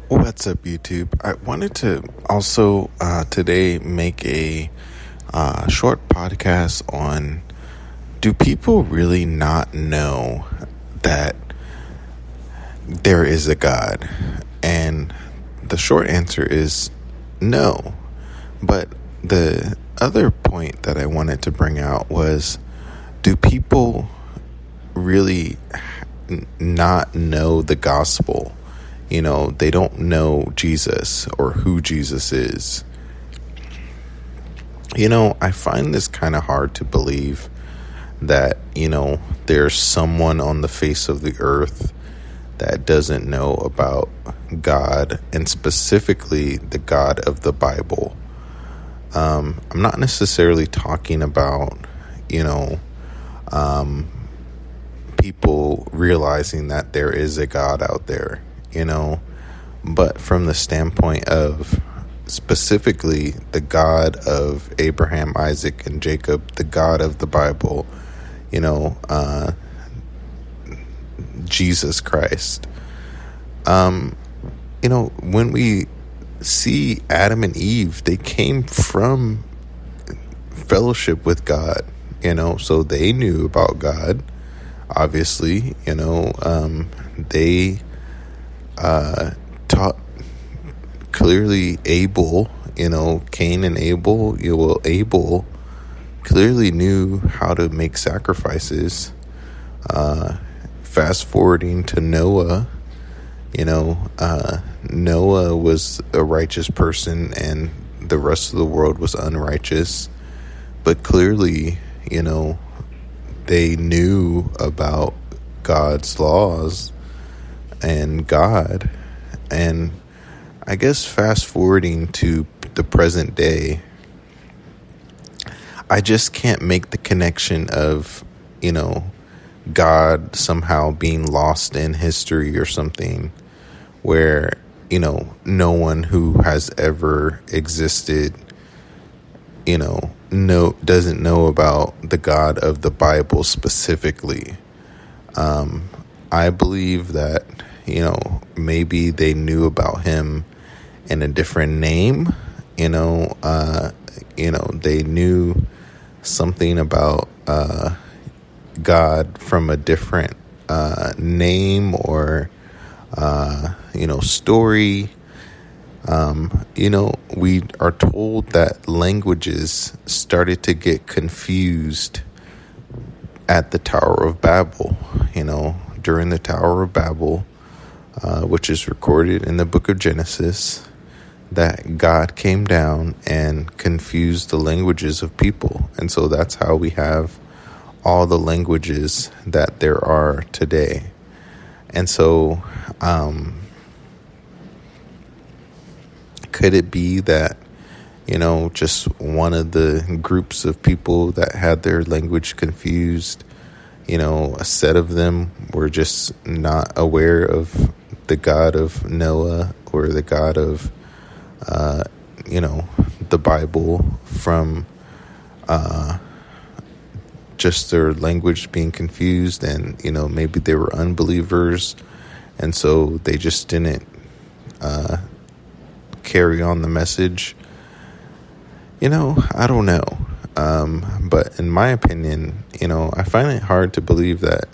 What's up, YouTube? I wanted to also today make a short podcast on, do people really not know that there is a God? And the short answer is no. But the other point that I wanted to bring out was, do people really not know the gospel? They don't know Jesus or who Jesus is. I find this kind of hard to believe that, there's someone on the face of the earth that doesn't know about God, and specifically the God of the Bible. I'm not necessarily talking about, people realizing that there is a God out there, but from the standpoint of specifically the God of Abraham, Isaac, and Jacob, the God of the Bible, Jesus Christ. When we see Adam and Eve, they came from fellowship with God, so they knew about God. Obviously, they taught clearly. Abel, Cain and Abel, Abel clearly knew how to make sacrifices. Fast forwarding to Noah, Noah was a righteous person and the rest of the world was unrighteous, but clearly, they knew about God's laws and God. And I guess fast forwarding to the present day, I just can't make the connection of, God somehow being lost in history or something, where, no one who has ever existed, doesn't know about the God of the Bible specifically. I believe that, maybe they knew about him in a different name. They knew something about God from a different name or story. We are told that languages started to get confused at the Tower of Babel. During the Tower of Babel, which is recorded in the book of Genesis, that God came down and confused the languages of people. And so that's how we have all the languages that there are today. And so, could it be that, just one of the groups of people that had their language confused, a set of them were just not aware of the God of Noah or the God of, the Bible, from just their language being confused, and, maybe they were unbelievers, and so they just didn't carry on the message. I don't know. But in my opinion, I find it hard to believe that,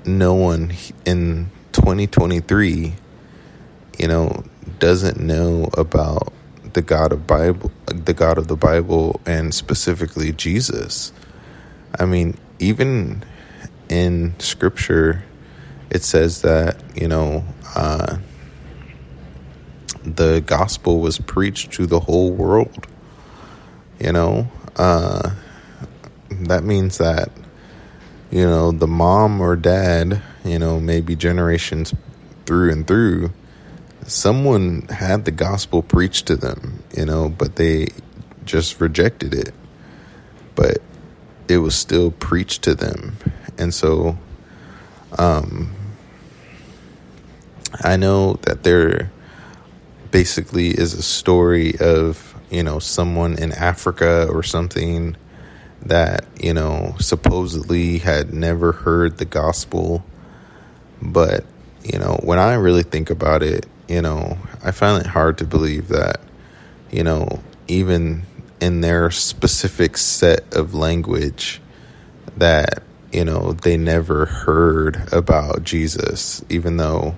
no one in 2023, doesn't know about the God of the Bible, and specifically Jesus. I mean, even in Scripture, it says that, the gospel was preached to the whole world. That means that, the mom or dad, maybe generations through and through, someone had the gospel preached to them, but they just rejected it. But it was still preached to them. And so, I know that there basically is a story of, someone in Africa or something that, supposedly had never heard the gospel, but when I really think about it, I find it hard to believe that, even in their specific set of language, that, they never heard about Jesus, even though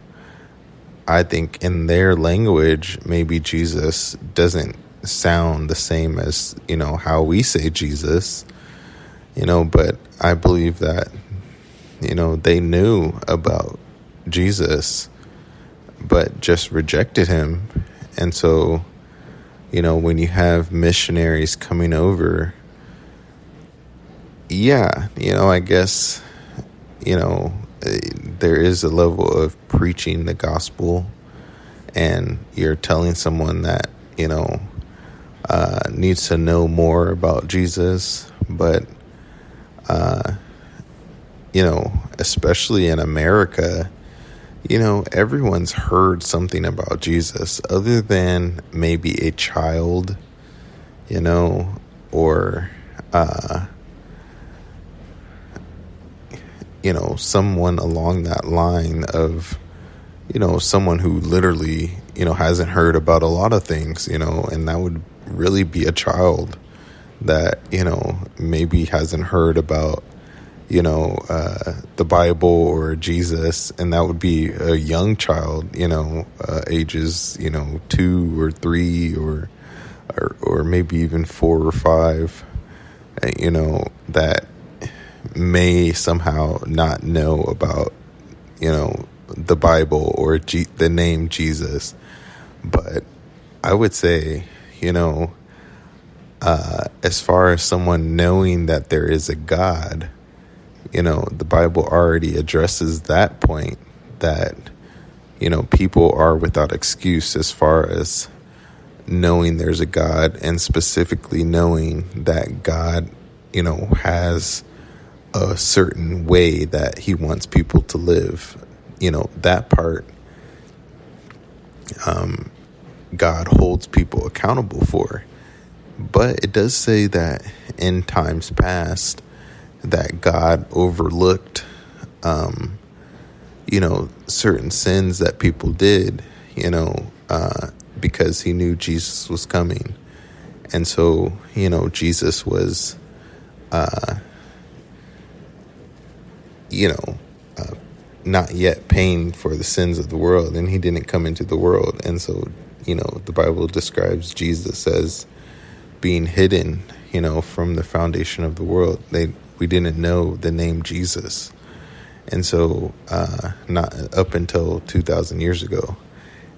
I think in their language, maybe Jesus doesn't sound the same as, how we say Jesus, but I believe that, they knew about Jesus, but just rejected him. And so, when you have missionaries coming over, I guess, there is a level of preaching the gospel, and you're telling someone that, needs to know more about Jesus. But, especially in America, everyone's heard something about Jesus other than maybe a child, or, someone along that line of, someone who literally, hasn't heard about a lot of things, and that would really be a child that, maybe hasn't heard about, the Bible or Jesus, and that would be a young child, ages, 2 or 3 or maybe even 4 or 5, that may somehow not know about, the Bible or the name Jesus. But I would say, as far as someone knowing that there is a God, the Bible already addresses that point, that, people are without excuse as far as knowing there's a God, and specifically knowing that God, has a certain way that he wants people to live. That part, God holds people accountable for. But it does say that in times past, that God overlooked, certain sins that people did, because he knew Jesus was coming. And so, Jesus was, not yet paying for the sins of the world, and he didn't come into the world. And so, the Bible describes Jesus as being hidden, from the foundation of the world. We didn't know the name Jesus. And so, not up until 2,000 years ago.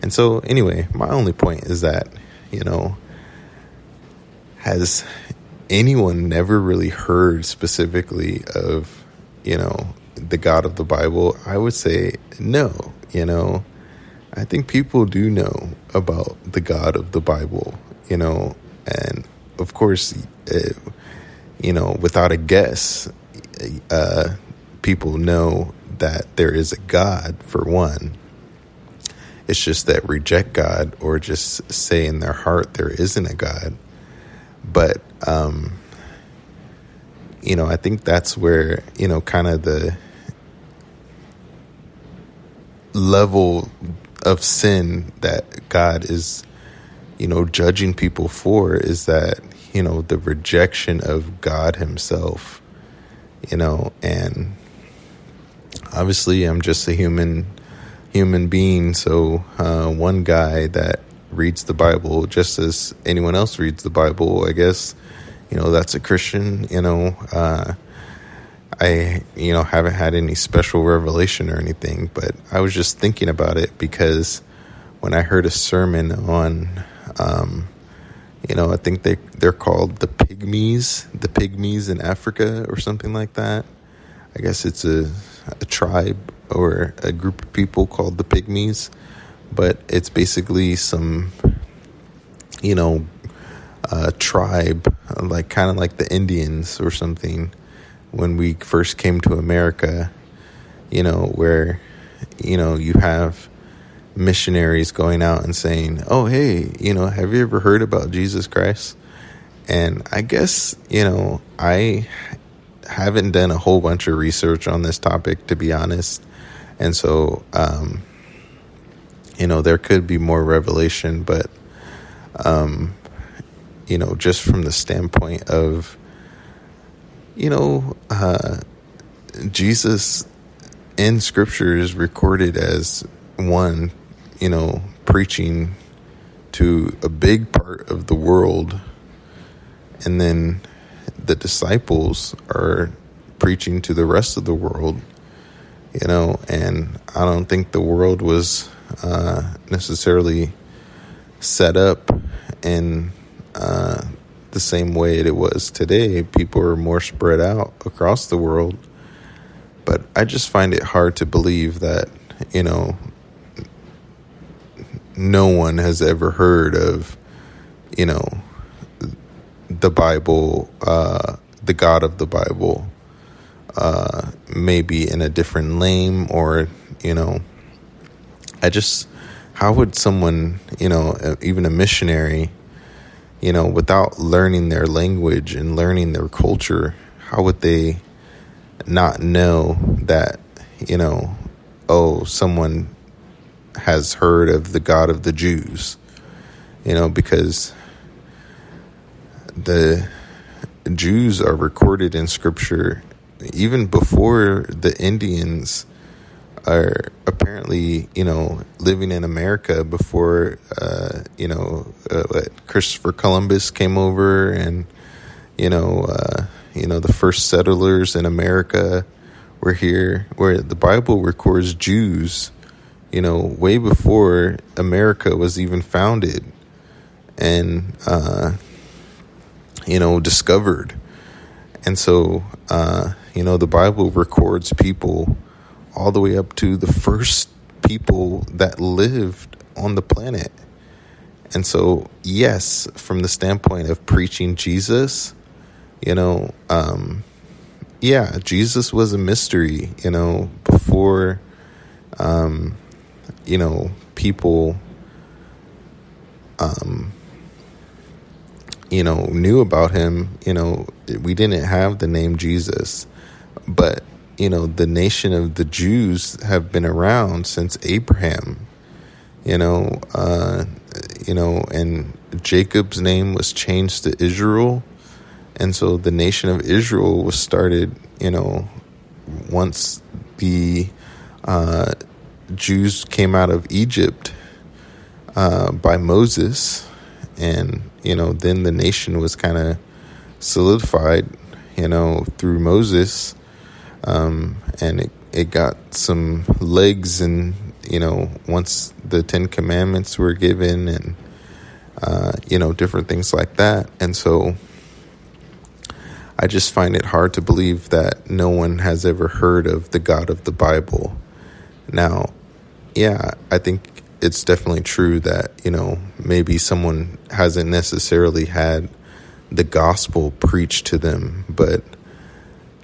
And so, anyway, my only point is that, has anyone never really heard specifically of, the God of the Bible? I would say no. I think people do know about the God of the Bible, and of course, without a guess, people know that there is a God, for one. It's just that reject God, or just say in their heart there isn't a God. But, I think that's where, kind of the level of sin that God is, judging people for, is that, the rejection of God himself, and obviously I'm just a human being. So, one guy that reads the Bible just as anyone else reads the Bible, I guess, that's a Christian. I haven't had any special revelation or anything, but I was just thinking about it because when I heard a sermon on, I think they're called the Pygmies in Africa or something like that. I guess it's a tribe or a group of people called the Pygmies, but it's basically some, tribe, like kind of like the Indians or something. When we first came to America, where, you have missionaries going out and saying, oh, hey, have you ever heard about Jesus Christ? And I guess, I haven't done a whole bunch of research on this topic, to be honest. And so, there could be more revelation, but, just from the standpoint of, Jesus in scripture is recorded as one, preaching to a big part of the world, and then the disciples are preaching to the rest of the world, and I don't think the world was necessarily set up in the same way it was today. People are more spread out across the world, but I just find it hard to believe that, no one has ever heard of, the Bible, the God of the Bible, maybe in a different name, or, how would someone, even a missionary, without learning their language and learning their culture, how would they not know that, someone has heard of the God of the Jews, because the Jews are recorded in scripture even before the Indians are apparently, living in America, before, Christopher Columbus came over, and, the first settlers in America were here, where the Bible records Jews, way before America was even founded and, discovered. And so, the Bible records people all the way up to the first people that lived on the planet. And so, yes, from the standpoint of preaching Jesus, Jesus was a mystery, before, people, knew about him. We didn't have the name Jesus, but, the nation of the Jews have been around since Abraham, and Jacob's name was changed to Israel. And so the nation of Israel was started, once the Jews came out of Egypt by Moses. And, then the nation was kind of solidified, through Moses. And it got some legs, and, once the 10 Commandments were given, and, different things like that. And so I just find it hard to believe that no one has ever heard of the God of the Bible. Now, I think it's definitely true that, maybe someone hasn't necessarily had the gospel preached to them. But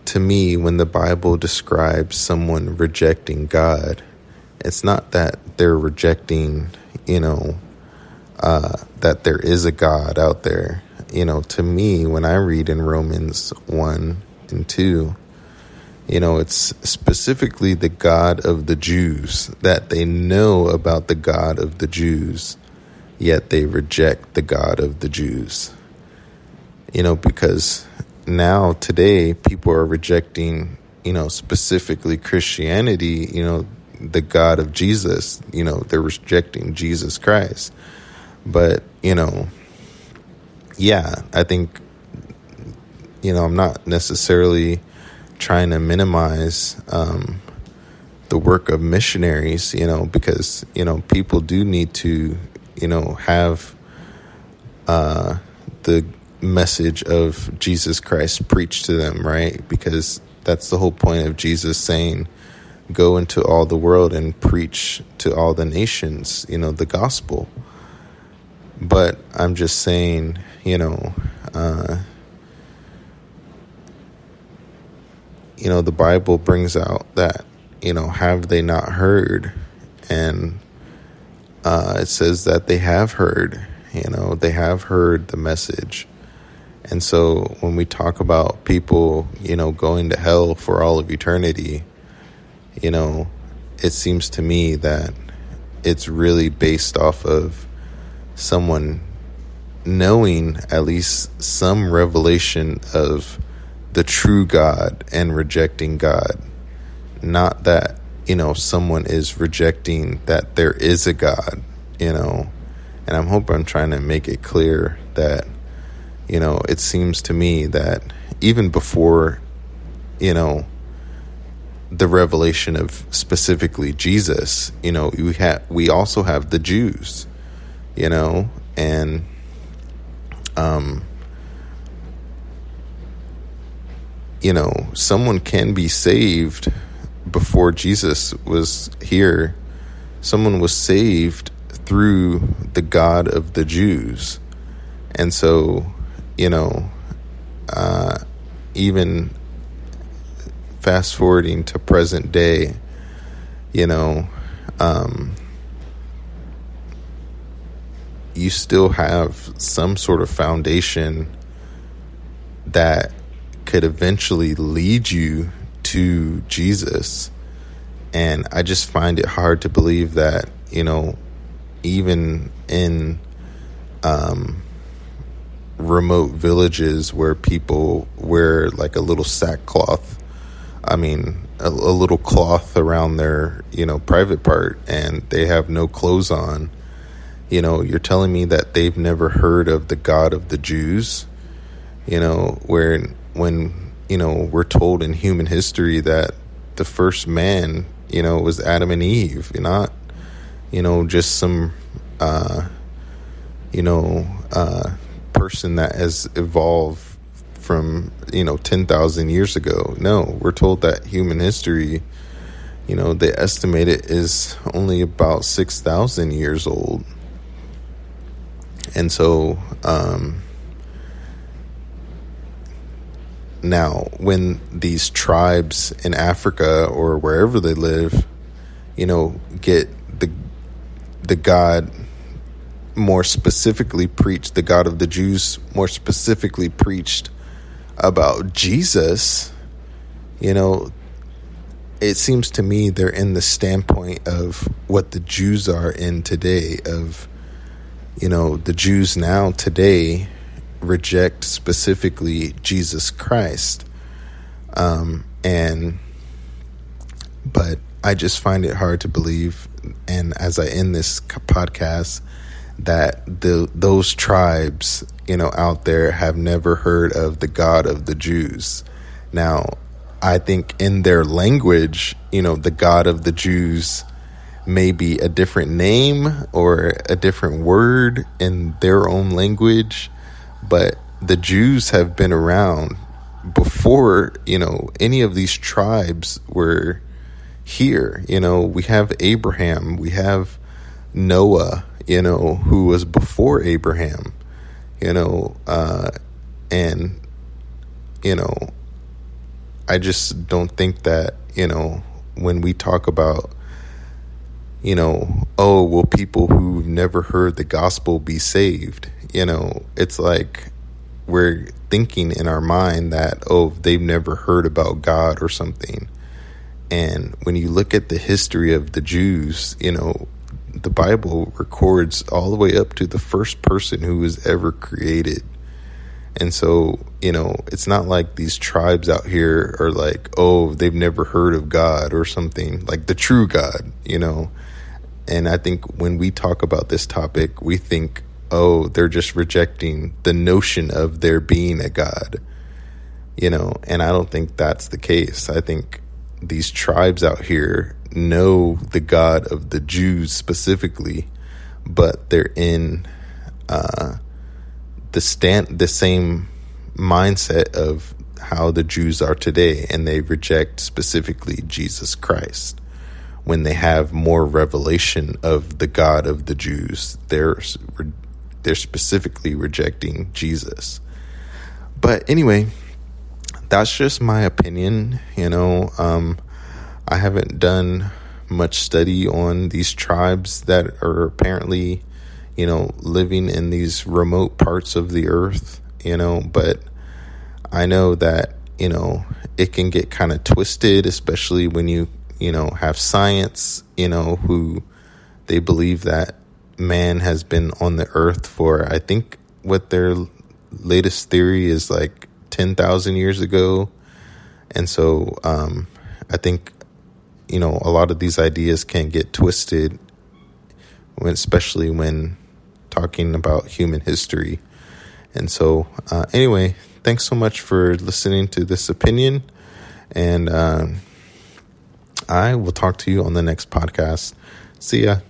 to me, when the Bible describes someone rejecting God, it's not that they're rejecting, that there is a God out there. To me, when I read in Romans 1 and 2, it's specifically the God of the Jews, that they know about the God of the Jews, yet they reject the God of the Jews. Because now today people are rejecting, specifically Christianity, the God of Jesus, they're rejecting Jesus Christ. But, I think, I'm not necessarily trying to minimize the work of missionaries, because, people do need to, have the message of Jesus Christ preached to them, right? Because that's the whole point of Jesus saying, go into all the world and preach to all the nations, the gospel. But I'm just saying, the Bible brings out that, have they not heard? And it says that they have heard, they have heard the message. And so when we talk about people, going to hell for all of eternity, it seems to me that it's really based off of someone knowing at least some revelation of the true God and rejecting God. Not that, someone is rejecting that there is a God, and I'm hoping I'm trying to make it clear that, it seems to me that even before, the revelation of specifically Jesus, we also have the Jews, and someone can be saved before Jesus was here. Someone was saved through the God of the Jews. And so, even fast forwarding to present day, you still have some sort of foundation that could eventually lead you to Jesus. And I just find it hard to believe that, even in remote villages where people wear like a little sackcloth, a little cloth around their, private part, and they have no clothes on, you're telling me that they've never heard of the God of the Jews, when we're told in human history that the first man, was Adam and Eve, not, just some, person that has evolved from, 10,000 years ago. No, we're told that human history, they estimate it is only about 6,000 years old. And so, now, when these tribes in Africa or wherever they live, get the God more specifically preached, the God of the Jews more specifically preached about Jesus, it seems to me they're in the standpoint of what the Jews are in today, of, the Jews now today reject specifically Jesus Christ. But I just find it hard to believe, and as I end this podcast, that those tribes, out there have never heard of the God of the Jews. Now, I think in their language, the God of the Jews may be a different name or a different word in their own language, but the Jews have been around before, any of these tribes were here. We have Abraham, we have Noah, who was before Abraham, and, I just don't think that, when we talk about, will people who've never heard the gospel be saved? It's like we're thinking in our mind that, they've never heard about God or something. And when you look at the history of the Jews, the Bible records all the way up to the first person who was ever created. And so, it's not like these tribes out here are like, they've never heard of God or something, like the true God, And I think when we talk about this topic, we think, they're just rejecting the notion of there being a God, and I don't think that's the case. I think these tribes out here know the God of the Jews specifically, but they're in the same mindset of how the Jews are today, and they reject specifically Jesus Christ. When they have more revelation of the God of the Jews, they're specifically rejecting Jesus. But anyway, that's just my opinion. I haven't done much study on these tribes that are apparently, living in these remote parts of the earth, but I know that, it can get kind of twisted, especially when you have science, who they believe that man has been on the earth for, I think what their latest theory is like 10,000 years ago. And so I think, a lot of these ideas can get twisted, especially when talking about human history. And so anyway, thanks so much for listening to this opinion. And I will talk to you on the next podcast. See ya.